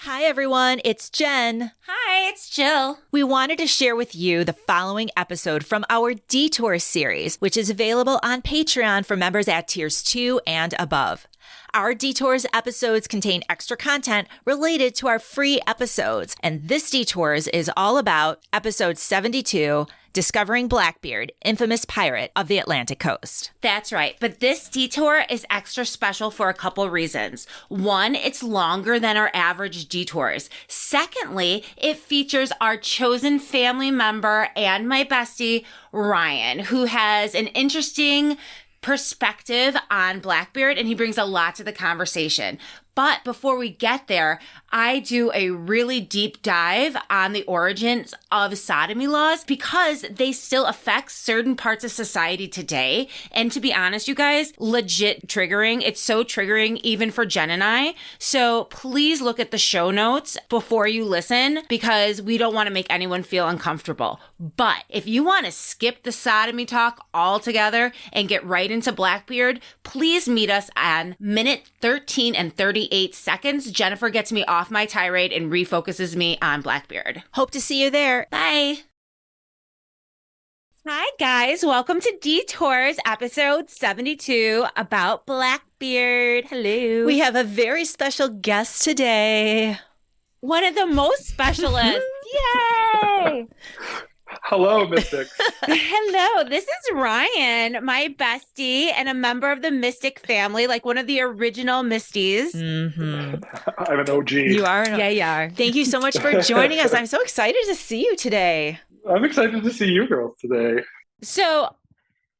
Hi, everyone. It's Jen. Hi, it's Jill. We wanted to share with you the following episode from our Detour series, which is available on Patreon for members at tiers 2 and above. Our Detours episodes contain extra content related to our free episodes, and this Detours is all about episode 72, Discovering Blackbeard, infamous pirate of the Atlantic coast. That's right. But this detour is extra special for a couple reasons. One, it's longer than our average detours. Secondly, it features our chosen family member and my bestie, Ryan, who has an interesting perspective on Blackbeard, and he brings a lot to the conversation. But before we get there, I do a really deep dive on the origins of sodomy laws because they still affect certain parts of society today. And to be honest, you guys, legit triggering. It's so triggering even for Jen and I. So please look at the show notes before you listen because we don't want to make anyone feel uncomfortable. But if you want to skip the sodomy talk altogether and get right into Blackbeard, please meet us on minute 13 and 38 seconds. Jennifer gets me off my tirade and refocuses me on Blackbeard. Hope to see you there. Bye. Hi, guys. Welcome to Detours, episode 72 about Blackbeard. Hello. We have a very special guest today. One of the most specialists. Yay! Hello, Mystic. Hello, this is Ryan, my bestie and a member of the Mystic family, like one of the original Misties. Mm-hmm. I'm an OG. You are? Yeah, you are. Thank you so much for joining us. I'm so excited to see you today. I'm excited to see you girls today. So,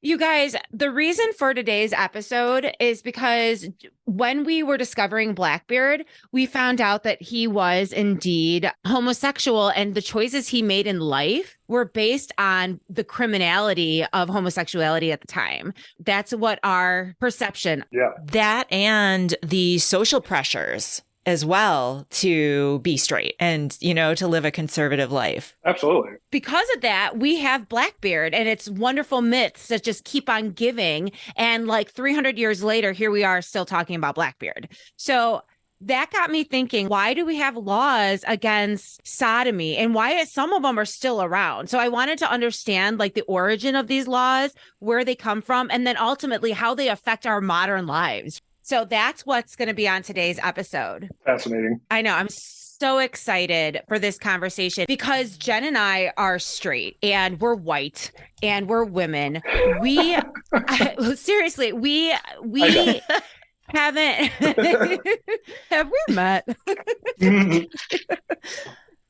you guys, the reason for today's episode is because when we were discovering Blackbeard, we found out that he was indeed homosexual, and the choices he made in life were based on the criminality of homosexuality at the time. That's what our perception. Yeah. That and the social pressures as well to be straight and, you know, to live a conservative life. Absolutely. Because of that, we have Blackbeard and its wonderful myths that just keep on giving. And like 300 years later, here we are still talking about Blackbeard. So that got me thinking, why do we have laws against sodomy and why some of them are still around? So I wanted to understand like the origin of these laws, where they come from, and then ultimately how they affect our modern lives. So that's what's going to be on today's episode. Fascinating. I know. I'm so excited for this conversation because Jen and I are straight and we're white and we're women. We seriously, we haven't have we met?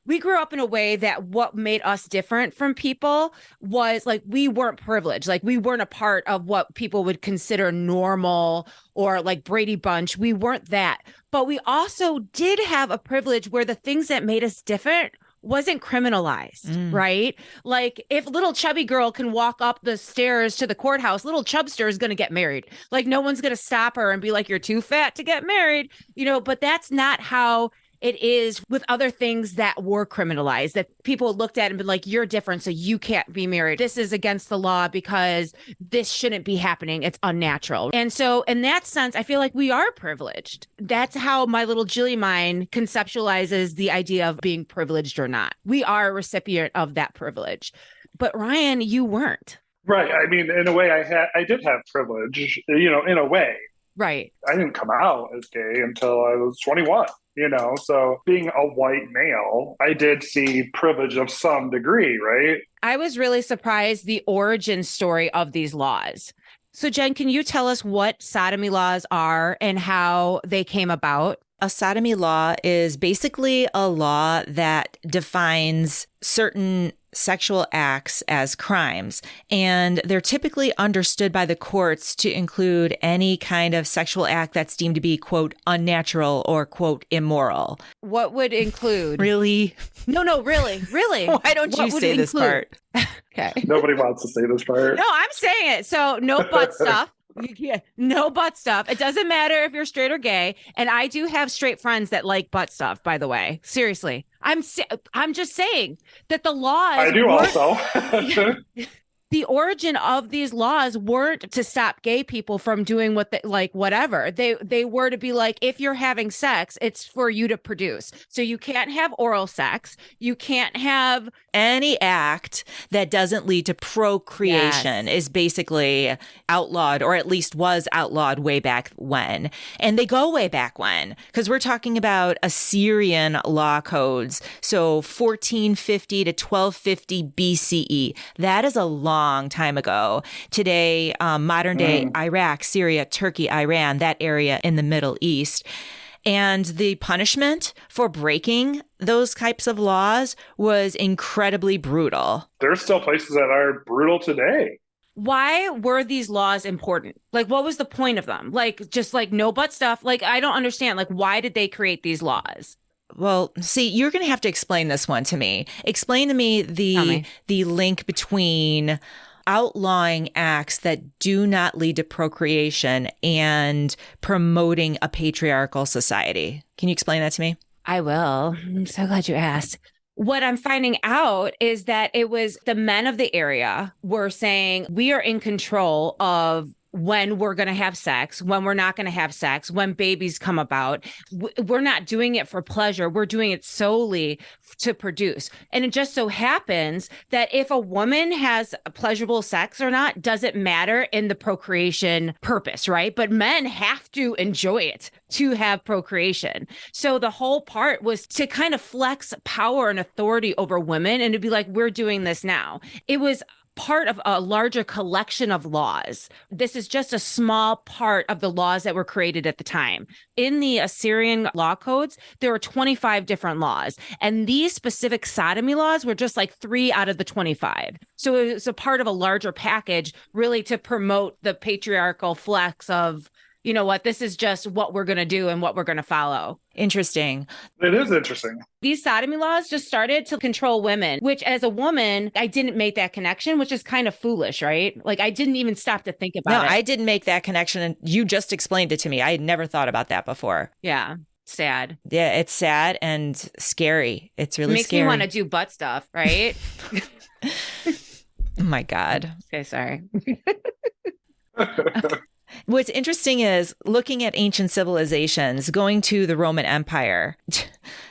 We grew up in a way that what made us different from people was like we weren't privileged. Like we weren't a part of what people would consider normal or like Brady Bunch. We weren't that. But we also did have a privilege where the things that made us different wasn't criminalized, right? Like if little chubby girl can walk up the stairs to the courthouse, little chubster is going to get married. Like no one's going to stop her and be like, you're too fat to get married, you know, but that's not how it is with other things that were criminalized, that people looked at and been like, you're different, so you can't be married. This is against the law because this shouldn't be happening. It's unnatural. And so in that sense, I feel like we are privileged. That's how my little Jilly mind conceptualizes the idea of being privileged or not. We are a recipient of that privilege. But Ryan, you weren't. Right. I mean, in a way, I did have privilege, you know, in a way. Right. I didn't come out as gay until I was 21. You know, so being a white male, I did see privilege of some degree, right? I was really surprised the origin story of these laws. So Jen, can you tell us what sodomy laws are and how they came about? A sodomy law is basically a law that defines certain sexual acts as crimes, and they're typically understood by the courts to include any kind of sexual act that's deemed to be, quote, unnatural or, quote, immoral. What would include? Really? No, really. Why don't you say this part? Okay. Nobody wants to say this part. No, I'm saying it. So no butt stuff. Yeah, no butt stuff. It doesn't matter if you're straight or gay. And I do have straight friends that like butt stuff, by the way. Seriously. I'm just saying that the laws. I do also. the origin of these laws weren't to stop gay people from doing what they, like whatever. They were to be like, if you're having sex, it's for you to produce. So you can't have oral sex. You can't have any act that doesn't lead to procreation is basically outlawed, or at least was outlawed way back when. And they go way back when, because we're talking about Assyrian law codes. So 1450 to 1250 BCE. That is a long time ago. Today, modern day Iraq, Syria, Turkey, Iran, that area in the Middle East. And the punishment for breaking those types of laws was incredibly brutal. There's still places that are brutal today. Why were these laws important? Like, what was the point of them? Like, just like no butt stuff. Like, I don't understand. Like, why did they create these laws? Well, see, you're going to have to explain this one to me. Explain to me the link between outlawing acts that do not lead to procreation and promoting a patriarchal society. Can you explain that to me? I will. I'm so glad you asked. What I'm finding out is that it was the men of the area were saying, we are in control of when we're going to have sex, when we're not going to have sex, when babies come about. We're not doing it for pleasure. We're doing it solely to produce. And it just so happens that if a woman has pleasurable sex or not, doesn't matter in the procreation purpose, right? But men have to enjoy it to have procreation. So the whole part was to kind of flex power and authority over women and to be like, we're doing this now. It was part of a larger collection of laws. This is just a small part of the laws that were created at the time. In the Assyrian law codes, there were 25 different laws. And these specific sodomy laws were just like 3 out of the 25. So it was a part of a larger package, really to promote the patriarchal flex of, you know what, this is just what we're going to do and what we're going to follow. Interesting. It is interesting. These sodomy laws just started to control women, which as a woman, I didn't make that connection, which is kind of foolish, right? Like I didn't even stop to think about it. No, I didn't make that connection. And you just explained it to me. I had never thought about that before. Yeah. Sad. Yeah, it's sad and scary. It's really makes scary. Me want to do butt stuff, right? Oh my God. Okay, sorry. What's interesting is looking at ancient civilizations, going to the Roman Empire,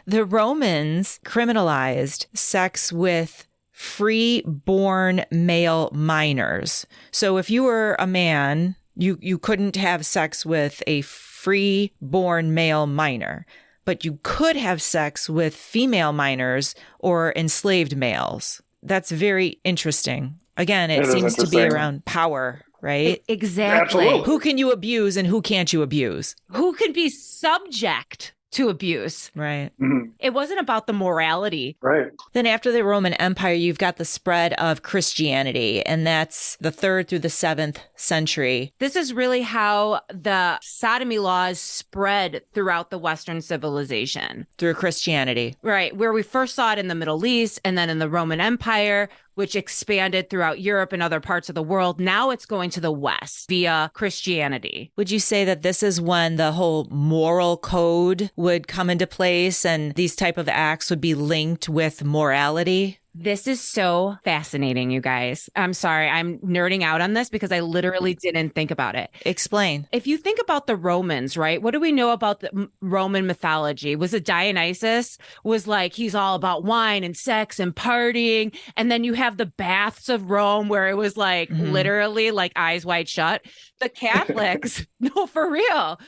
the Romans criminalized sex with free-born male minors. So if you were a man, you couldn't have sex with a free-born male minor, but you could have sex with female minors or enslaved males. That's very interesting. Again, it seems to be around power. Right? Exactly. Absolutely. Who can you abuse and who can't you abuse? Who can be subject to abuse? Right. Mm-hmm. It wasn't about the morality. Right. Then after the Roman Empire, you've got the spread of Christianity, and that's the 3rd through the 7th century. This is really how the sodomy laws spread throughout the Western civilization. Through Christianity. Right. Where we first saw it in the Middle East and then in the Roman Empire, which expanded throughout Europe and other parts of the world. Now it's going to the West via Christianity. Would you say that this is when the whole moral code would come into place and these type of acts would be linked with morality? This is so fascinating, you guys. I'm sorry. I'm nerding out on this because I literally didn't think about it. Explain. If you think about the Romans, right? What do we know about the Roman mythology? Was it Dionysus was like, he's all about wine and sex and partying. And then you have the baths of Rome where it was like literally like eyes wide shut. The Catholics, no, for real.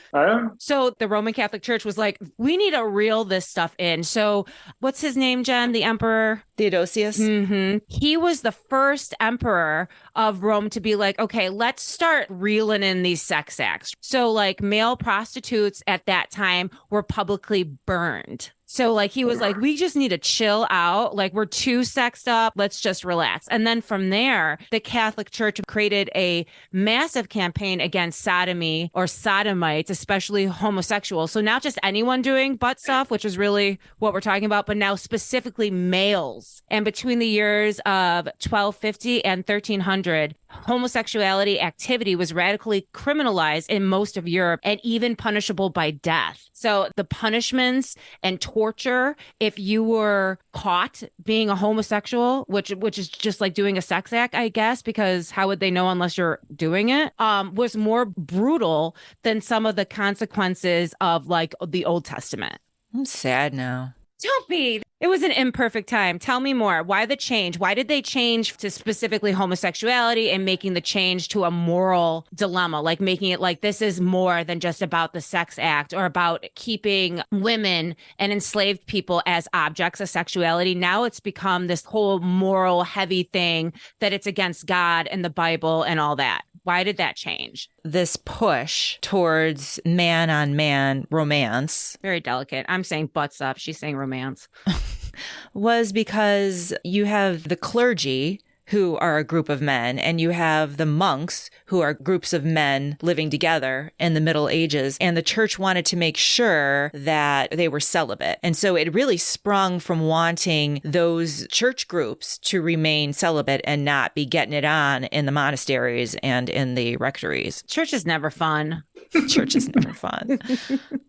So the Roman Catholic Church was like, we need to reel this stuff in. So what's his name, Jen? The emperor? Theodosius? Mm-hmm. He was the first emperor of Rome to be like, okay, let's start reeling in these sex acts. So like male prostitutes at that time were publicly burned. So like he was like, we just need to chill out. Like we're too sexed up. Let's just relax. And then from there, the Catholic Church created a massive campaign against sodomy or sodomites, especially homosexuals. So not just anyone doing butt stuff, which is really what we're talking about, but now specifically males. And between the years of 1250 and 1300, homosexuality activity was radically criminalized in most of Europe and even punishable by death. So the punishments and torture, if you were caught being a homosexual, which is just like doing a sex act, I guess, because how would they know unless you're doing it, was more brutal than some of the consequences of like the Old Testament. I'm sad now. Don't be. It was an imperfect time. Tell me more. Why the change? Why did they change to specifically homosexuality and making the change to a moral dilemma, like making it like this is more than just about the sex act or about keeping women and enslaved people as objects of sexuality? Now it's become this whole moral heavy thing that it's against God and the Bible and all that. Why did that change? This push towards man on man romance. Very delicate. I'm saying butts up. She's saying romance. Was because you have the clergy, who are a group of men, and you have the monks, who are groups of men living together in the Middle Ages. And the church wanted to make sure that they were celibate. And so it really sprung from wanting those church groups to remain celibate and not be getting it on in the monasteries and in the rectories. Church is never fun. Church is never fun.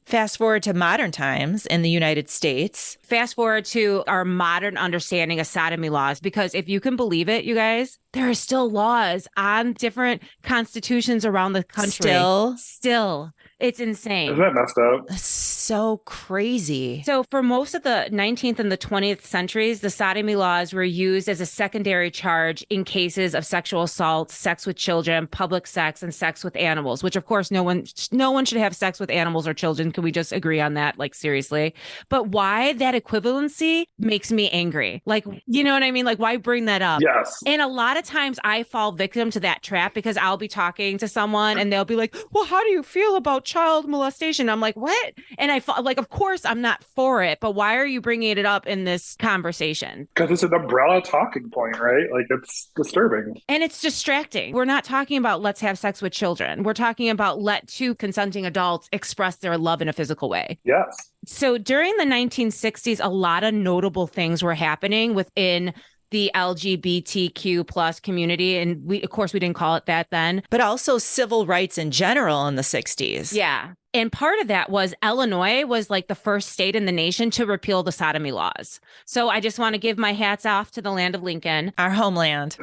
Fast forward to modern times in the United States. Fast forward to our modern understanding of sodomy laws, because if you can believe it, you guys, there are still laws on different constitutions around the country. Still. It's insane. Isn't that messed up? That's so crazy. So for most of the 19th and the 20th centuries, the sodomy laws were used as a secondary charge in cases of sexual assault, sex with children, public sex, and sex with animals, which of course no one should have sex with animals or children. Can we just agree on that? Like, seriously. But why that equivalency makes me angry. Like, you know what I mean? Like, why bring that up? Yes. And a lot of times I fall victim to that trap because I'll be talking to someone and they'll be like, well, how do you feel about child molestation? I'm like, what? And I felt like, of course I'm not for it, but why are you bringing it up in this conversation? Because it's an umbrella talking point, right? Like, it's disturbing. And it's distracting. We're not talking about let's have sex with children. We're talking about let two consenting adults express their love in a physical way. Yes. So during the 1960s, a lot of notable things were happening within the LGBTQ plus community. And we didn't call it that then. But also civil rights in general in the 60s. Yeah. And part of that was Illinois was like the first state in the nation to repeal the sodomy laws. So I just want to give my hats off to the land of Lincoln. Our homeland.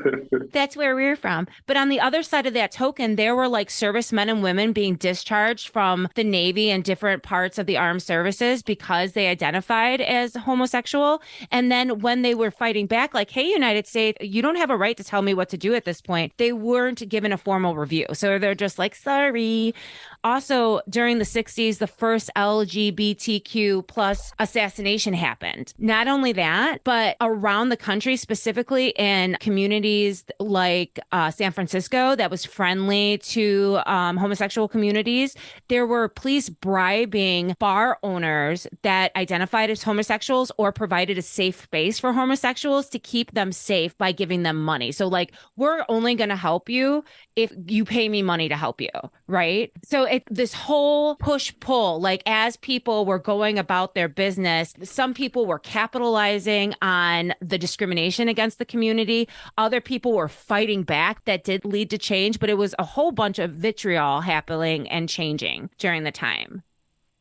That's where we're from. But on the other side of that token, there were like servicemen and women being discharged from the Navy and different parts of the armed services because they identified as homosexual. And then when they were fighting back, like, hey, United States, you don't have a right to tell me what to do at this point. They weren't given a formal review. So they're just like, sorry. Also, during the 60s, the first LGBTQ plus assassination happened. Not only that, but around the country, specifically in communities like San Francisco that was friendly to homosexual communities, there were police bribing bar owners that identified as homosexuals or provided a safe space for homosexuals to keep them safe by giving them money. So like, we're only going to help you if you pay me money to help you, right? So this whole push-pull, like as people were going about their business, some people were capitalizing on the discrimination against the community. Other people were fighting back. That did lead to change, but it was a whole bunch of vitriol happening and changing during the time.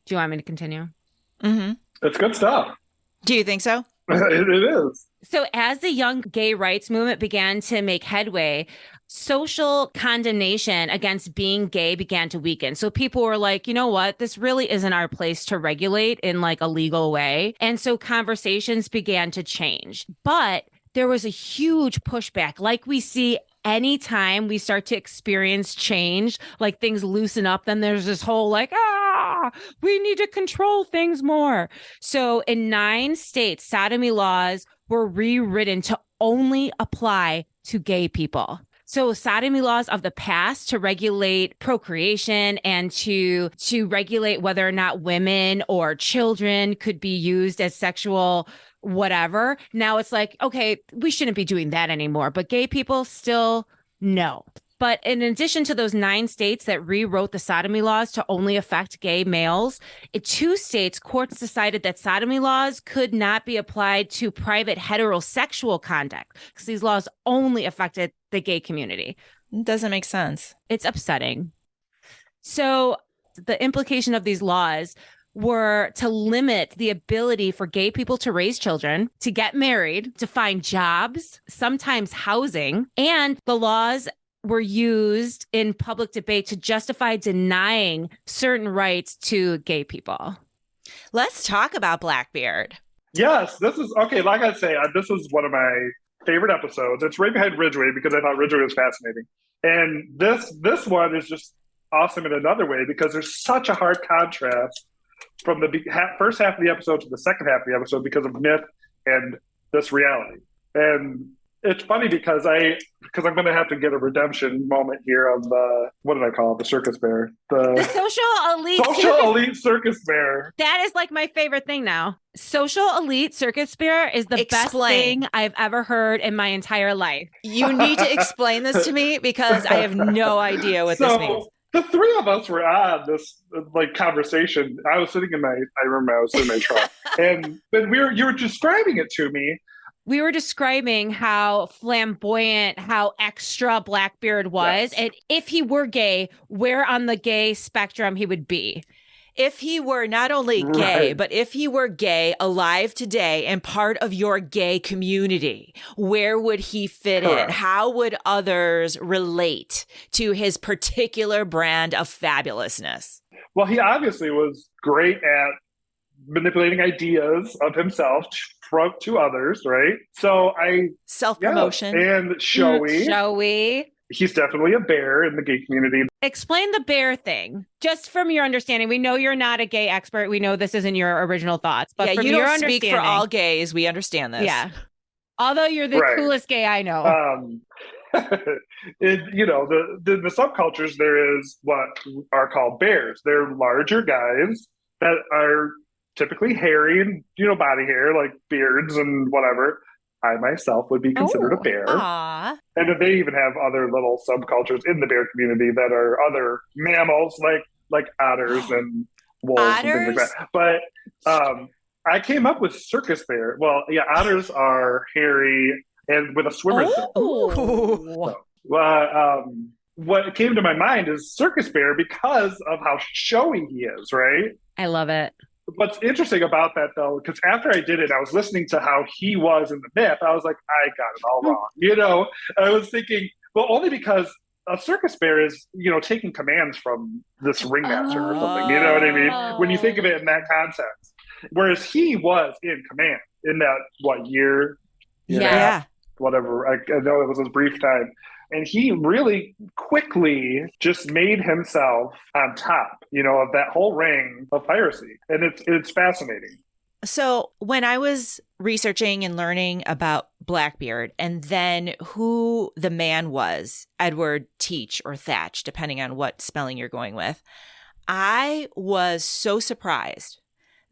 Do you want me to continue? Mm-hmm. It's good stuff. Do you think so? It is. So as the young gay rights movement began to make headway, social condemnation against being gay began to weaken. So people were like, you know what, this really isn't our place to regulate in like a legal way. And so conversations began to change. But there was a huge pushback, like we see anytime we start to experience change, like things loosen up, then there's this whole like, we need to control things more. So in 9 states, sodomy laws were rewritten to only apply to gay people. So sodomy laws of the past to regulate procreation and to regulate whether or not women or children could be used as sexual whatever. Now it's like, okay, we shouldn't be doing that anymore. But gay people still no. But in addition to those 9 states that rewrote the sodomy laws to only affect gay males, in 2 states, courts decided that sodomy laws could not be applied to private heterosexual conduct because these laws only affected the gay community. It doesn't make sense. It's upsetting. So the implication of these laws were to limit the ability for gay people to raise children, to get married, to find jobs, sometimes housing, and the laws were used in public debate to justify denying certain rights to gay people. Let's talk about Blackbeard. Yes, this is okay. Like I say, this is one of my favorite episodes. It's right behind Ridgeway because I thought Ridgeway was fascinating, and this one is just awesome in another way because there's such a hard contrast from the first half of the episode to the second half of the episode because of myth and this reality. And it's funny because I'm going to have to get a redemption moment here of what did I call it? The circus bear. The social elite circus bear. That is like my favorite thing now. Social elite circus bear is the best thing I've ever heard in my entire life. You need to explain this to me because I have no idea what this means. The three of us were on this conversation. I was sitting in my truck, and you were describing it to me. We were describing how flamboyant, how extra Blackbeard was, and if he were gay, where on the gay spectrum he would be. If he were not only gay, but if he were gay, alive today, and part of your gay community, where would he fit in? How would others relate to his particular brand of fabulousness? Well, he obviously was great at manipulating ideas of himself to others, right? So self-promotion and showy. Showy. He's definitely a bear in the gay community. Explain the bear thing, just from your understanding. We know you're not a gay expert. We know this isn't your original thoughts, but from you your don't understanding, speak for all gays. We understand this. Yeah. Although you're the coolest gay I know. The subcultures, there is what are called bears. They're larger guys that are typically hairy and body hair, like beards and whatever. I myself would be considered a bear. Aww. And then they even have other little subcultures in the bear community that are other mammals like otters and wolves and things like that. But I came up with circus bear. Well, yeah, otters are hairy and with a swimmer's bill. What came to my mind is circus bear because of how showy he is, right? I love it. What's interesting about that, though, because after I did it, I was listening to how he was in the myth. I was like, I got it all wrong. I was thinking, well, only because a circus bear is, taking commands from this ringmaster or something. You know what I mean? When you think of it in that context. Whereas he was in command in that, year? Yeah. Whatever. I know it was a brief time. And he really quickly just made himself on top, of that whole ring of piracy. And it's fascinating. So when I was researching and learning about Blackbeard and then who the man was, Edward Teach or Thatch, depending on what spelling you're going with, I was so surprised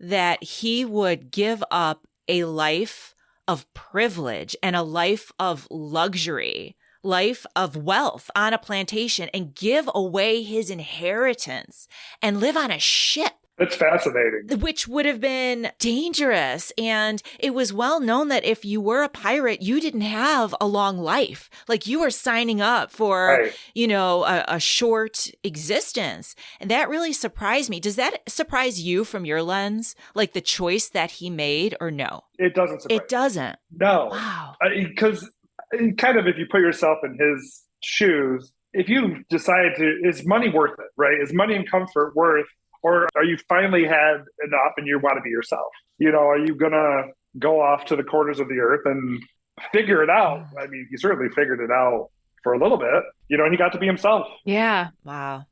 that he would give up a life of privilege and a life of luxury, life of wealth on a plantation and give away his inheritance and live on a ship. It's fascinating. Which would have been dangerous. And it was well known that if you were a pirate, you didn't have a long life. Like you were signing up for, a short existence. And that really surprised me. Does that surprise you from your lens? Like the choice that he made or no? It doesn't surprise me. It doesn't. No. Wow. Because kind of if you put yourself in his shoes, if you decide is money worth it, right? Is money and comfort worth, or are you finally had enough and you want to be yourself? Are you going to go off to the corners of the earth and figure it out? I mean, he certainly figured it out for a little bit, and he got to be himself. Yeah. Wow.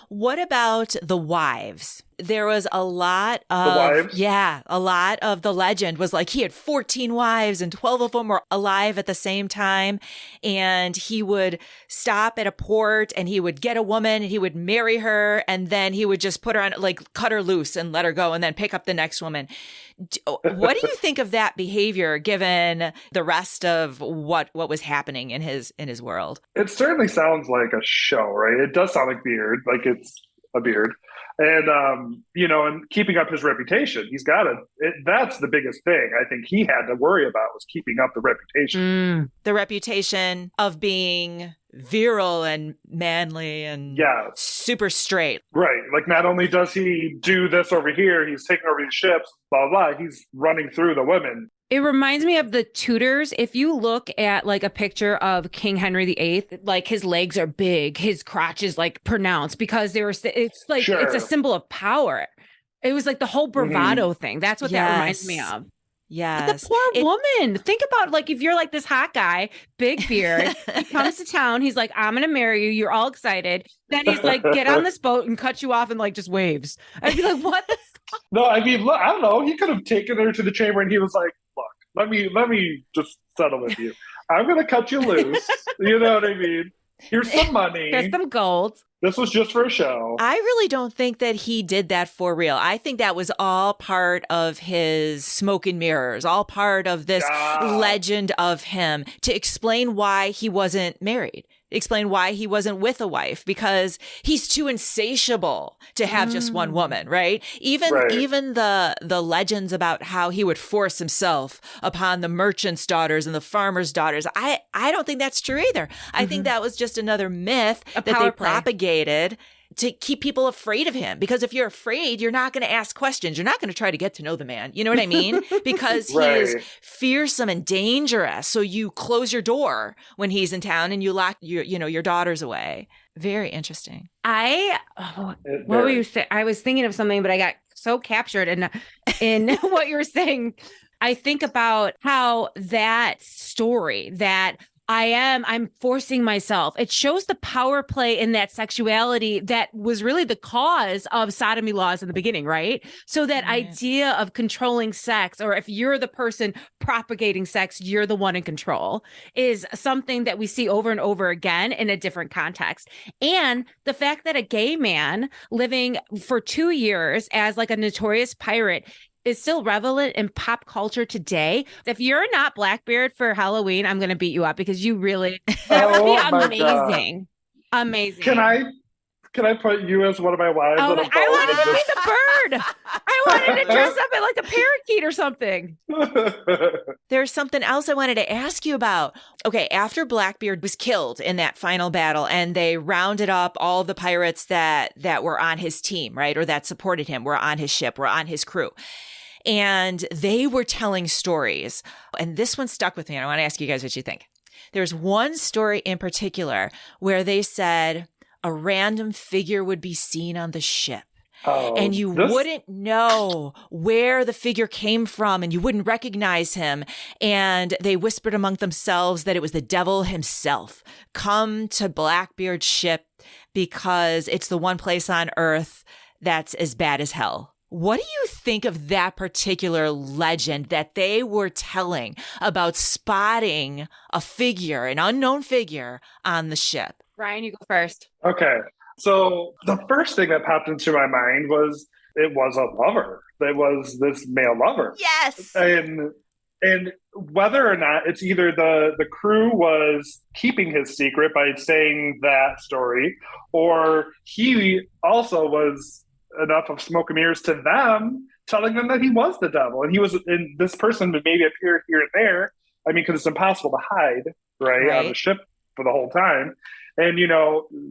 What about the wives? There was a lot of... The wives? Yeah, a lot of the legend was like he had 14 wives and 12 of them were alive at the same time. And he would stop at a port and he would get a woman and he would marry her and then he would just put her on, cut her loose and let her go and then pick up the next woman. What do you think of that behavior given the rest of what was happening in his world? It certainly sounds like a show, right? It does sound like beard, like it's a beard. And, and keeping up his reputation, that's the biggest thing I think he had to worry about was keeping up the reputation. The reputation of being virile and manly and super straight. Right. Like, not only does he do this over here, he's taking over these ships, blah, blah, he's running through the women. It reminds me of the Tudors. If you look at like a picture of King Henry VIII, like his legs are big, his crotch is like pronounced because it's like, it's a symbol of power. It was like the whole bravado thing. That's what that reminds me of. Yes. But the poor woman. Think about like if you're like this hot guy, big beard, he comes to town, he's like, I'm gonna marry you. You're all excited. Then he's like, get on this boat and cut you off and like just waves. I'd be like, what the fuck? No, I mean, look, I don't know. He could have taken her to the chamber and he was like, look, let me just settle with you. I'm gonna cut you loose. You know what I mean? Here's some money. Here's some gold. This was just for a show. I really don't think that he did that for real. I think that was all part of his smoke and mirrors, all part of this legend of him to explain why he wasn't married, explain why he wasn't with a wife, because he's too insatiable to have just one woman, right? Even the legends about how he would force himself upon the merchants' daughters and the farmers' daughters, I don't think that's true either. I think that was just another myth that they propagated to keep people afraid of him. Because if you're afraid, you're not going to ask questions. You're not going to try to get to know the man. You know what I mean? Because he is fearsome and dangerous. So you close your door when he's in town and you lock your daughters away. Very interesting. What were you saying? I was thinking of something, but I got so captured in what you were saying. I think about how that story that I'm forcing myself. It shows the power play in that sexuality that was really the cause of sodomy laws in the beginning, right? So that idea of controlling sex, or if you're the person propagating sex, you're the one in control, is something that we see over and over again in a different context. And the fact that a gay man living for 2 years as like a notorious pirate is still relevant in pop culture today. If you're not Blackbeard for Halloween, I'm going to beat you up because you really, that would be amazing. Amazing. Can I put you as one of my wives? I wanted to be the bird. I wanted to dress up like a parakeet or something. There's something else I wanted to ask you about. Okay, after Blackbeard was killed in that final battle and they rounded up all the pirates that were on his team, right? Or that supported him, were on his ship, were on his crew. And they were telling stories. And this one stuck with me. And I want to ask you guys what you think. There's one story in particular where they said a random figure would be seen on the ship. And you wouldn't know where the figure came from and you wouldn't recognize him. And they whispered among themselves that it was the devil himself. Come to Blackbeard's ship because it's the one place on earth that's as bad as hell. What do you think of that particular legend that they were telling about spotting a figure, an unknown figure on the ship? Ryan, you go first. Okay. So the first thing that popped into my mind was it was a lover. It was this male lover. Yes. And whether or not it's either the crew was keeping his secret by saying that story, or he also was enough of smoke and mirrors to them, telling them that he was the devil. And this person would maybe appear here and there. I mean, because it's impossible to hide, right, on the ship for the whole time. And,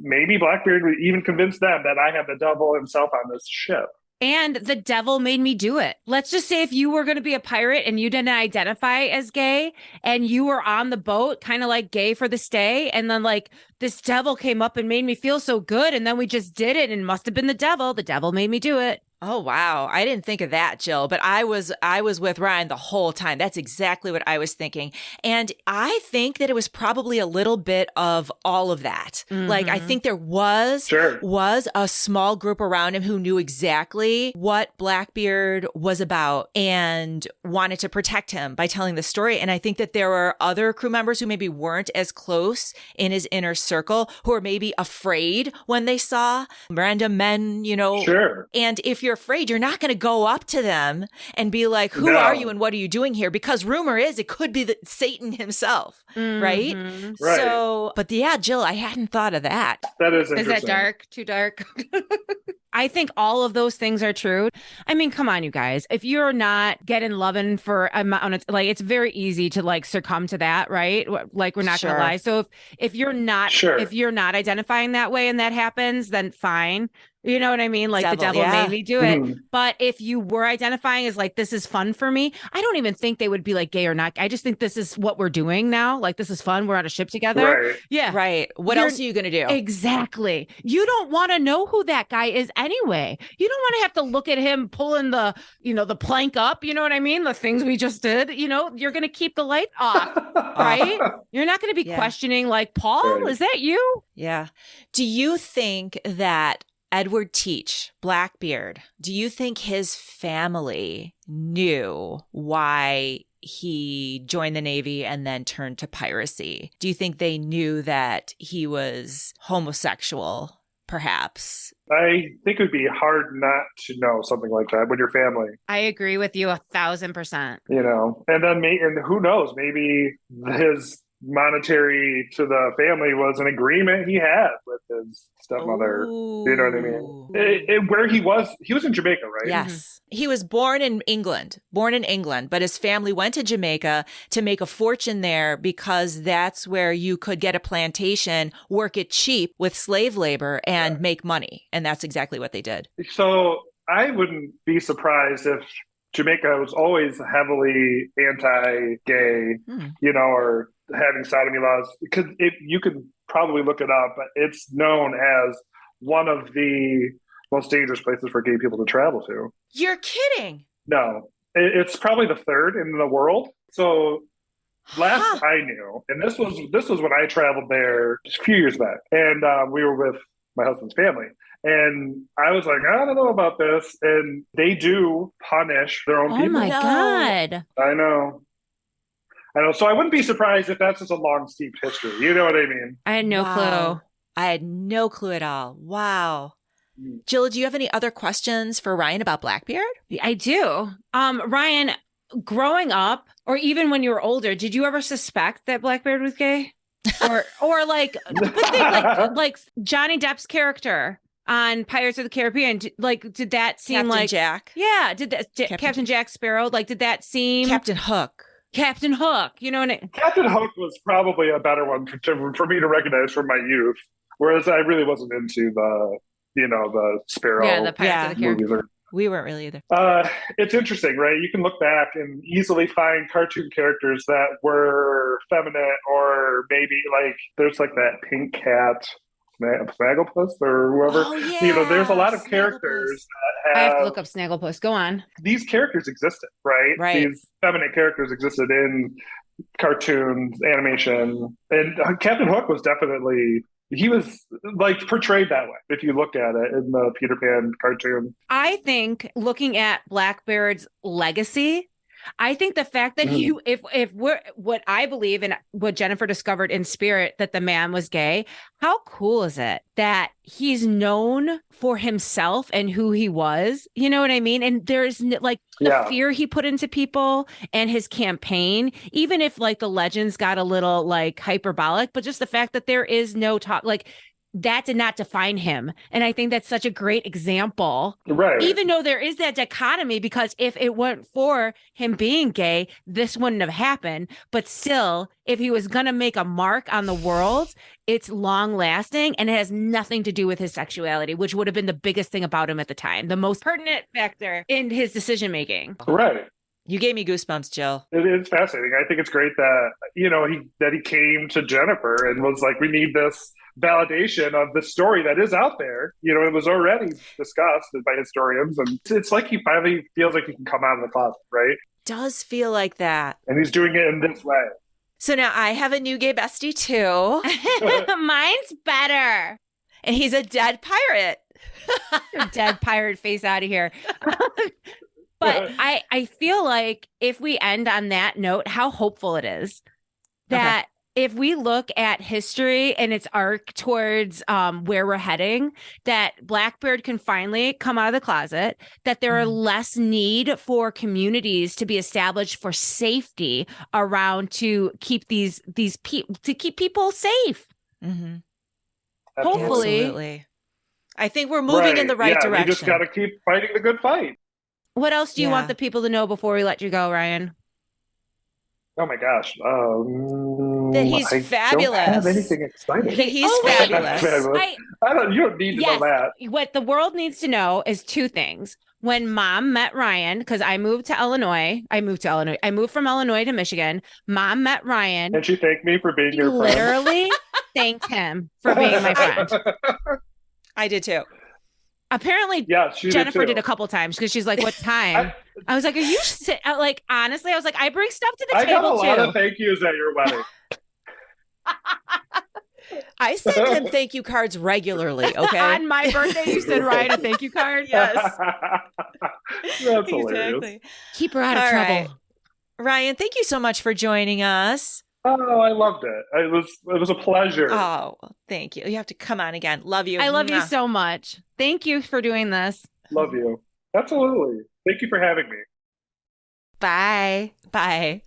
maybe Blackbeard would even convince them that I have the devil himself on this ship. And the devil made me do it. Let's just say if you were going to be a pirate and you didn't identify as gay and you were on the boat, kind of like gay for the stay. And then like this devil came up and made me feel so good. And then we just did it and it must have been the devil. The devil made me do it. Oh, wow. I didn't think of that, Jill, but I was with Ryan the whole time. That's exactly what I was thinking. And I think that it was probably a little bit of all of that. Mm-hmm. Like, I think there was a small group around him who knew exactly what Blackbeard was about and wanted to protect him by telling the story. And I think that there were other crew members who maybe weren't as close in his inner circle who were maybe afraid when they saw random men, Sure. And if you're afraid, you're not going to go up to them and be like, who are you and what are you doing here? Because rumor is it could be Satan himself, right? Right. So, but yeah, Jill, I hadn't thought of that. That is interesting. Is that dark? Too dark? I think all of those things are true. I mean, come on, you guys. If you're not getting loving for a amount of, like, it's very easy to like succumb to that, right? Like, we're not gonna lie. So if you're not identifying that way and that happens, then fine. You know what I mean? Like the devil made me do it. But if you were identifying as like, this is fun for me, I don't even think they would be like gay or not. I just think this is what we're doing now. Like, this is fun. We're on a ship together. Right. Yeah. Right. What else are you going to do? Exactly. You don't want to know who that guy is anyway. You don't want to have to look at him pulling the, the plank up. You know what I mean? The things we just did, you're going to keep the light off, right? You're not going to be questioning like, Paul, is that you? Yeah. Do you think that Edward Teach, Blackbeard, do you think his family knew why he joined the Navy and then turned to piracy? Do you think they knew that he was homosexual, perhaps? I think it would be hard not to know something like that when you're family. I agree with you 1,000%. And then and who knows, maybe his monetary to the family was an agreement he had with his stepmother. Ooh. You know what I mean? Where he was in Jamaica, right? Yes. He was born in England, but his family went to Jamaica to make a fortune there because that's where you could get a plantation, work it cheap with slave labor and make money. And that's exactly what they did. So I wouldn't be surprised if Jamaica was always heavily anti-gay, or having sodomy laws, because you could probably look it up, but it's known as one of the most dangerous places for gay people to travel to. You're kidding. No, it's probably the third in the world. So last I knew, and this was when I traveled there a few years back, and we were with my husband's family. And I was like, I don't know about this. And they do punish their own people. Oh my God. I know. So I wouldn't be surprised if that's just a long, steep history. You know what I mean? I had no clue. I had no clue at all. Wow. Jill, do you have any other questions for Ryan about Blackbeard? I do. Ryan, growing up, or even when you were older, did you ever suspect that Blackbeard was gay? Or like, like Johnny Depp's character on Pirates of the Caribbean, did that seem Captain Jack? Yeah, did that Captain Jack Sparrow? Like, did that seem Captain Hook? Captain Hook, Captain Hook was probably a better one for me to recognize from my youth, whereas I really wasn't into the Sparrow the Pirates of the Caribbean movies. We weren't really either. It's interesting, right? You can look back and easily find cartoon characters that were feminine, or maybe like there's like that pink cat, Snagglepuss or whoever. Oh, yeah. There's a lot of characters that I have to look up Snagglepuss. Go on. These characters existed, right? Right. These feminine characters existed in cartoons, animation, and Captain Hook was definitely. He was like portrayed that way if you look at it in the Peter Pan cartoon. I think looking at Blackbeard's legacy, I think the fact that if we're what I believe and what Jennifer discovered in Spirit, that the man was gay, how cool is it that he's known for himself and who he was? You know what I mean? And there's the fear he put into people and his campaign, even if like the legends got a little like hyperbolic, but just the fact that there is no talk, like that did not define him. And I think that's such a great example. Right. Even though there is that dichotomy, because if it weren't for him being gay, this wouldn't have happened. But still, if he was going to make a mark on the world, it's long lasting and it has nothing to do with his sexuality, which would have been the biggest thing about him at the time, the most pertinent factor in his decision making. Right. You gave me goosebumps, Jill. It is fascinating. I think it's great that, he came to Jennifer and was like, we need this validation of the story that is out there. It was already discussed by historians, and it's like he finally feels like he can come out of the closet, right? Does feel like that. And he's doing it in this way. So now I have a new gay bestie too. Mine's better. And he's a dead pirate. Dead pirate face out of here. But I feel like if we end on that note, how hopeful it is that if we look at history and its arc towards where we're heading, that Blackbeard can finally come out of the closet, that there are less need for communities to be established for safety around to keep these people safe. Mm-hmm. Hopefully. Absolutely. I think we're moving in the right direction. You just got to keep fighting the good fight. What else do you want the people to know before we let you go, Ryan? Oh my gosh. That he's fabulous. I don't have anything exciting. He's fabulous. You don't need to know that. What the world needs to know is two things. When Mom met Ryan, because I moved from Illinois to Michigan. Mom met Ryan. And she thanked me for being your friend. Literally thanked him for being my friend. I did too. Apparently, Jennifer did a couple times because she's like, "What time?" I was like, "Are you like honestly?" I was like, "I bring stuff to the table too." I got a lot of thank yous at your wedding. I send him thank you cards regularly. Okay, on my birthday, you sent Ryan a thank you card. Yes, that's hilarious. Keep her out of trouble. Right. Ryan, thank you so much for joining us. Oh, I loved it. It was a pleasure. Oh, thank you. You have to come on again. Love you. I love you so much. Thank you for doing this. Love you. Absolutely. Thank you for having me. Bye. Bye.